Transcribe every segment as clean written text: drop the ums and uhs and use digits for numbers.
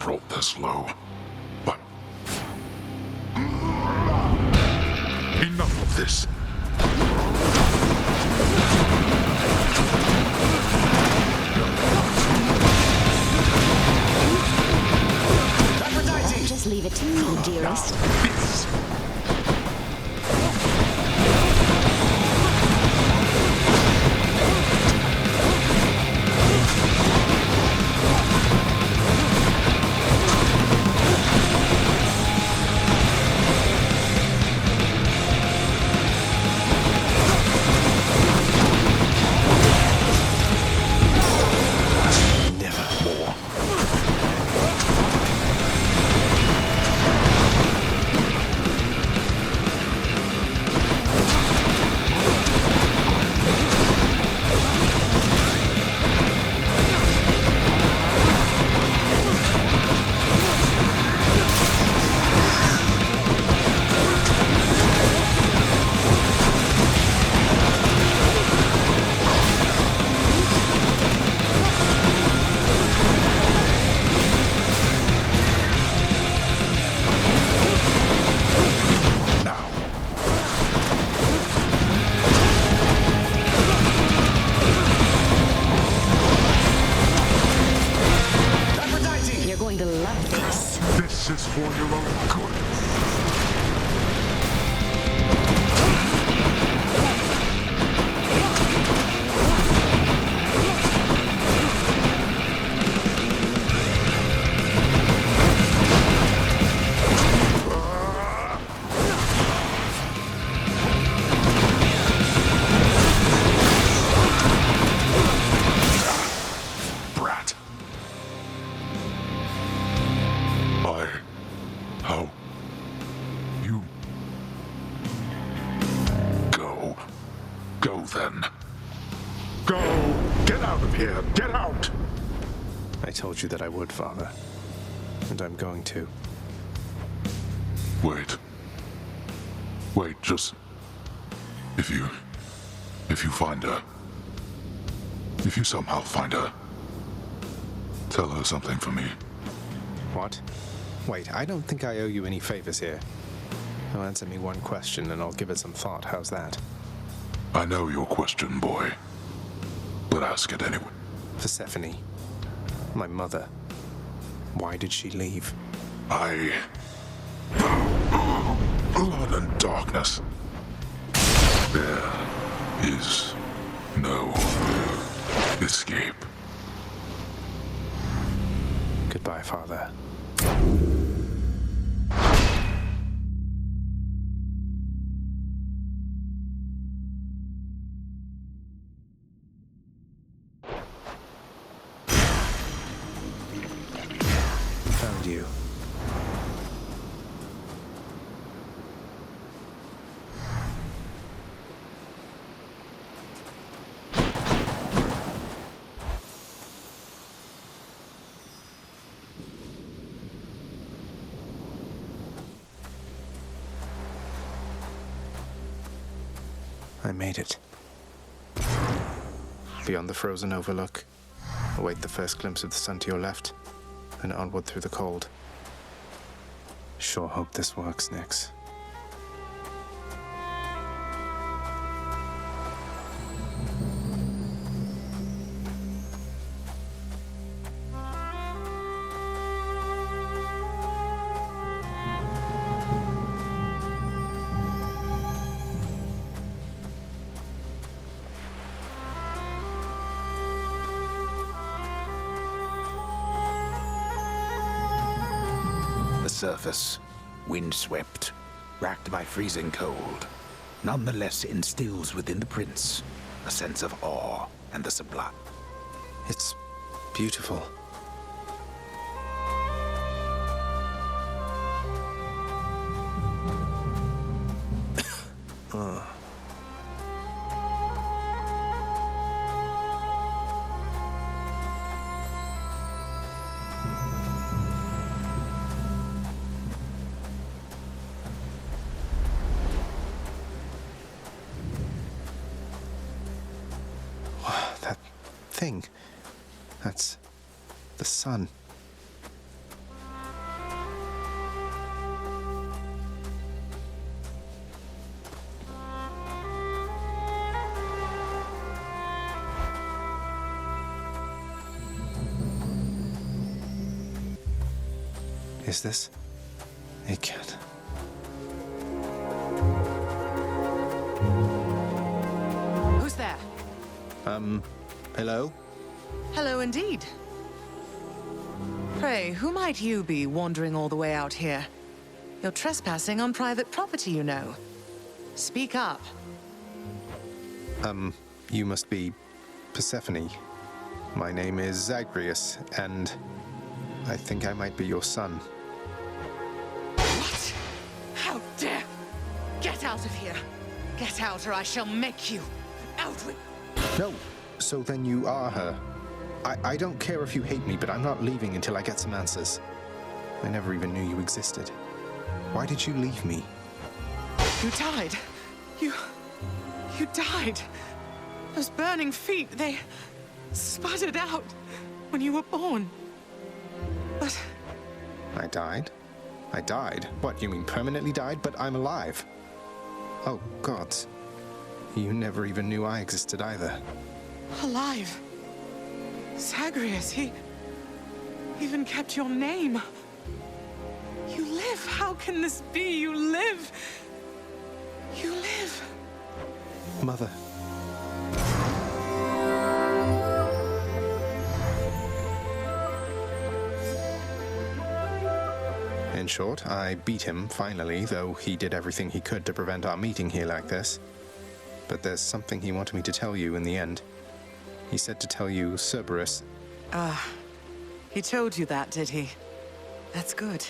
brought this low, but enough of this. Just leave it to me, dearest. This. Nevermore. Now. You're going to love this. This is for your own good. Brat. How? You... Go. Go then. Go! Get out of here! Get out! I told you that I would, Father. And I'm going to. Wait. Wait, just... If you find her... If you somehow find her... Tell her something for me. What? Wait, I don't think I owe you any favors here. Now answer me one question and I'll give it some thought. How's that? I know your question, boy. But ask it anyway. Persephone. My mother. Why did she leave? Blood and darkness. There is no escape. Goodbye, Father. Found you. I made it. Beyond the frozen overlook, await the first glimpse of the sun to your left, and onward through the cold. Sure hope this works, Nyx. Surface, windswept, racked by freezing cold, nonetheless instills within the prince a sense of awe and the sublime. It's beautiful. That thing. That's the sun. Is this? It can't. Who's there? Hello? Hello indeed. Pray, who might you be wandering all the way out here? You're trespassing on private property, you know. Speak up. You must be Persephone. My name is Zagreus, and I think I might be your son. What? How dare! Get out of here! Get out or I shall make you! Out with... No, so then you are her. I don't care if you hate me, but I'm not leaving until I get some answers. I never even knew you existed. Why did you leave me? You died. You died. Those burning feet, they sputtered out when you were born. But... I died? I died? What, you mean permanently died? But I'm alive. Oh, gods. You never even knew I existed either. alive. Zagreus, he even kept your name. You live. How can this be? You live. You live. Mother. In short, I beat him, finally, though he did everything he could to prevent our meeting here like this. But there's something he wanted me to tell you in the end. He said to tell you Cerberus... He told you that, did he? That's good.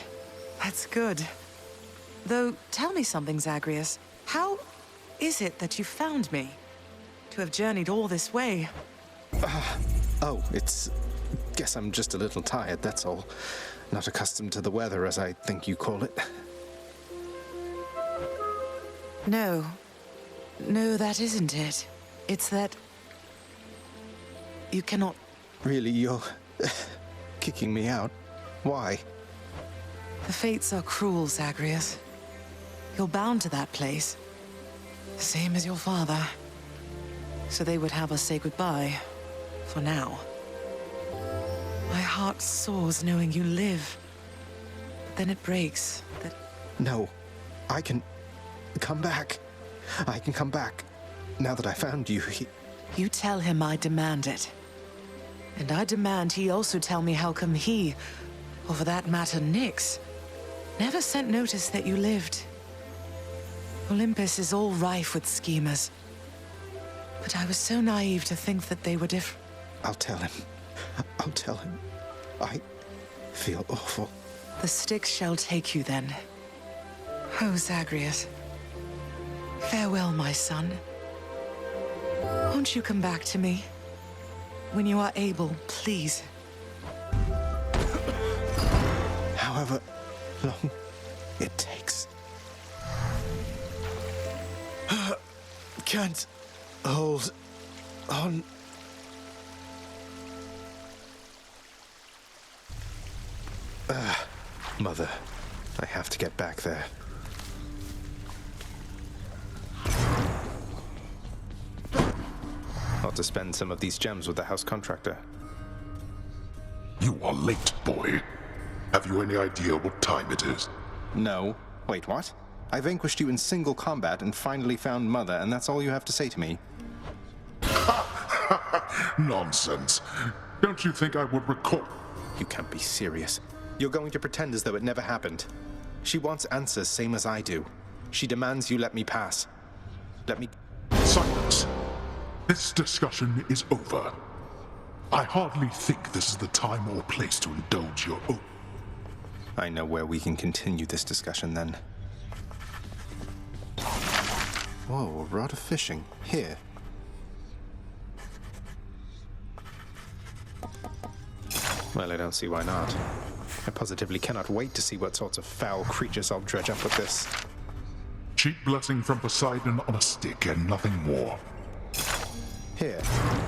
That's good. Though, tell me something, Zagreus. How is it that you found me? To have journeyed all this way? Oh, it's... Guess I'm just a little tired, that's all. Not accustomed to the weather, as I think you call it. No. No, that isn't it. It's that... you cannot... Really, you're... kicking me out? Why? The fates are cruel, Zagreus. You're bound to that place. Same as your father. So they would have us say goodbye. For now. My heart soars knowing you live. But then it breaks that... No. I can... come back. I can come back. Now that I found you, You tell him I demand it. And I demand he also tell me how come he, or for that matter Nyx, never sent notice that you lived. Olympus is all rife with schemers. But I was so naive to think that they were different. I'll tell him. I'll tell him. I feel awful. The Styx shall take you then. Oh, Zagreus. Farewell, my son. Won't you come back to me? When you are able, please. However long it takes. Can't hold on. Mother, I have to get back there. Ought to spend some of these gems with the house contractor. You are late, boy. Have you any idea what time it is? No. Wait, what? I vanquished you in single combat and finally found Mother, and that's all you have to say to me? Nonsense. Don't you think I would recall? You can't be serious. You're going to pretend as though it never happened. She wants answers same as I do. She demands you let me pass. Let me... Silence. This discussion is over. I hardly think this is the time or place to indulge your own. I know where we can continue this discussion then. Whoa, a rod of fishing. Here. Well, I don't see why not. I positively cannot wait to see what sorts of foul creatures I'll dredge up with this. Cheap blessing from Poseidon on a stick and nothing more. Here.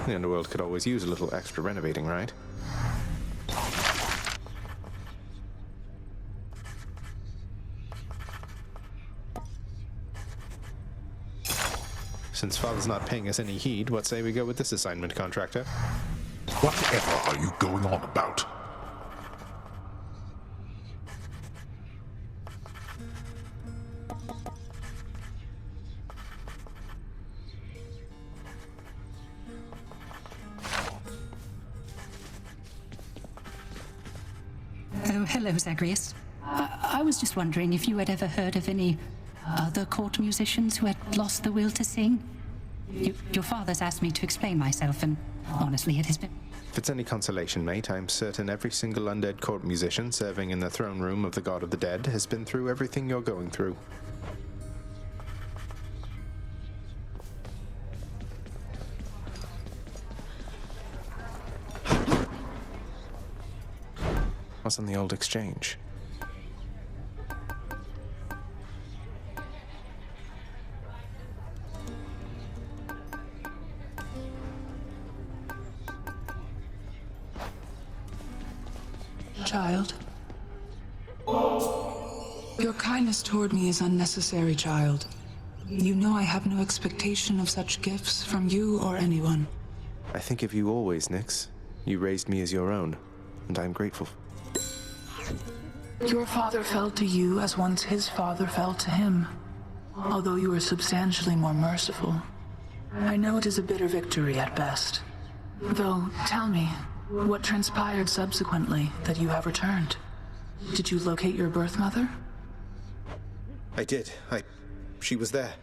The underworld could always use a little extra renovating, right? Since Father's not paying us any heed, what say we go with this assignment, contractor? Whatever are you going on about? Oh, hello, Zagreus. I was just wondering if you had ever heard of any other court musicians who had lost the will to sing? Your father's asked me to explain myself, and honestly, it has been... If it's any consolation, mate, I'm certain every single undead court musician serving in the throne room of the God of the Dead has been through everything you're going through. What's on the old exchange? Child. Your kindness toward me is unnecessary, child. You know I have no expectation of such gifts from you or anyone. I think of you always, Nyx. You raised me as your own, and I'm grateful. Your father felt to you as once his father felt to him, although you were substantially more merciful. I know it is a bitter victory at best. Though, tell me, what transpired subsequently that you have returned? Did you locate your birth mother? I did. She was there.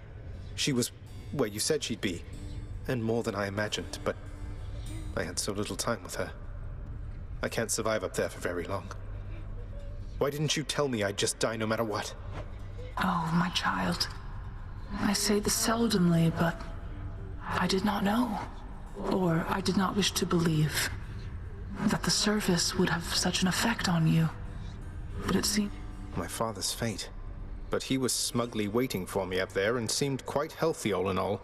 She was where you said she'd be. And more than I imagined, but I had so little time with her. I can't survive up there for very long. Why didn't you tell me I'd just die no matter what? Oh, my child. I say this seldomly, but I did not know. Or I did not wish to believe that the surface would have such an effect on you. But it seemed... My father's fate. But he was smugly waiting for me up there and seemed quite healthy all in all.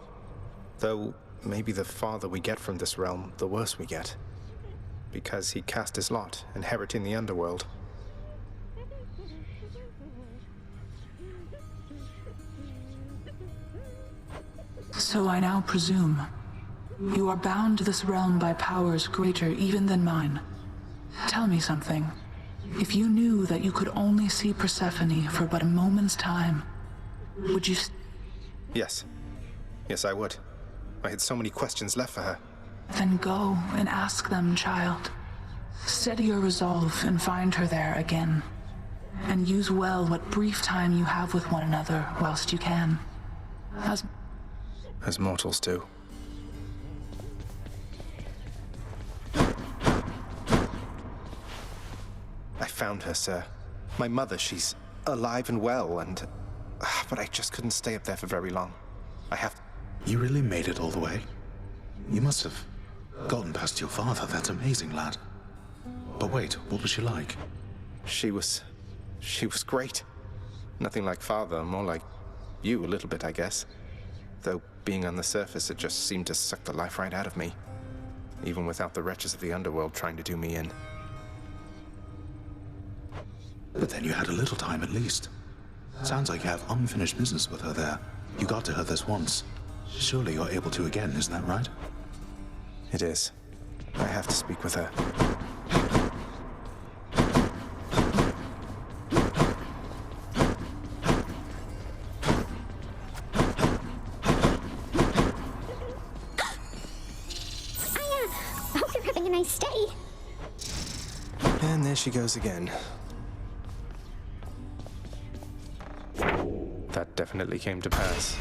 Though, maybe the farther we get from this realm, the worse we get. Because he cast his lot, inheriting the underworld. So I now presume you are bound to this realm by powers greater even than mine. Tell me something. If you knew that you could only see Persephone for but a moment's time, would you... Yes. Yes, I would. I had so many questions left for her. Then go and ask them, child. Steady your resolve and find her there again. And use well what brief time you have with one another whilst you can. As mortals do. I found her, sir. My mother, she's alive and well, and... But I just couldn't stay up there for very long. I have... You really made it all the way? You must have gotten past your father. That's amazing, lad. But wait, what was she like? She was great. Nothing like father, more like you a little bit, I guess. Though being on the surface, it just seemed to suck the life right out of me. Even without the wretches of the underworld trying to do me in. But then you had a little time at least. Sounds like you have unfinished business with her there. You got to her this once. Surely you're able to again, isn't that right? It is. I have to speak with her. I hope you're having a nice day. And there she goes again. That definitely came to pass.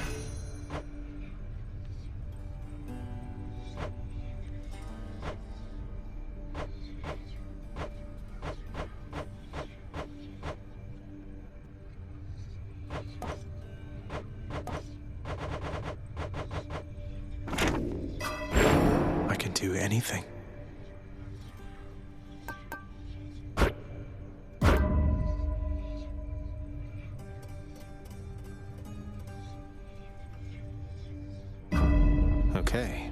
I can do anything. Okay.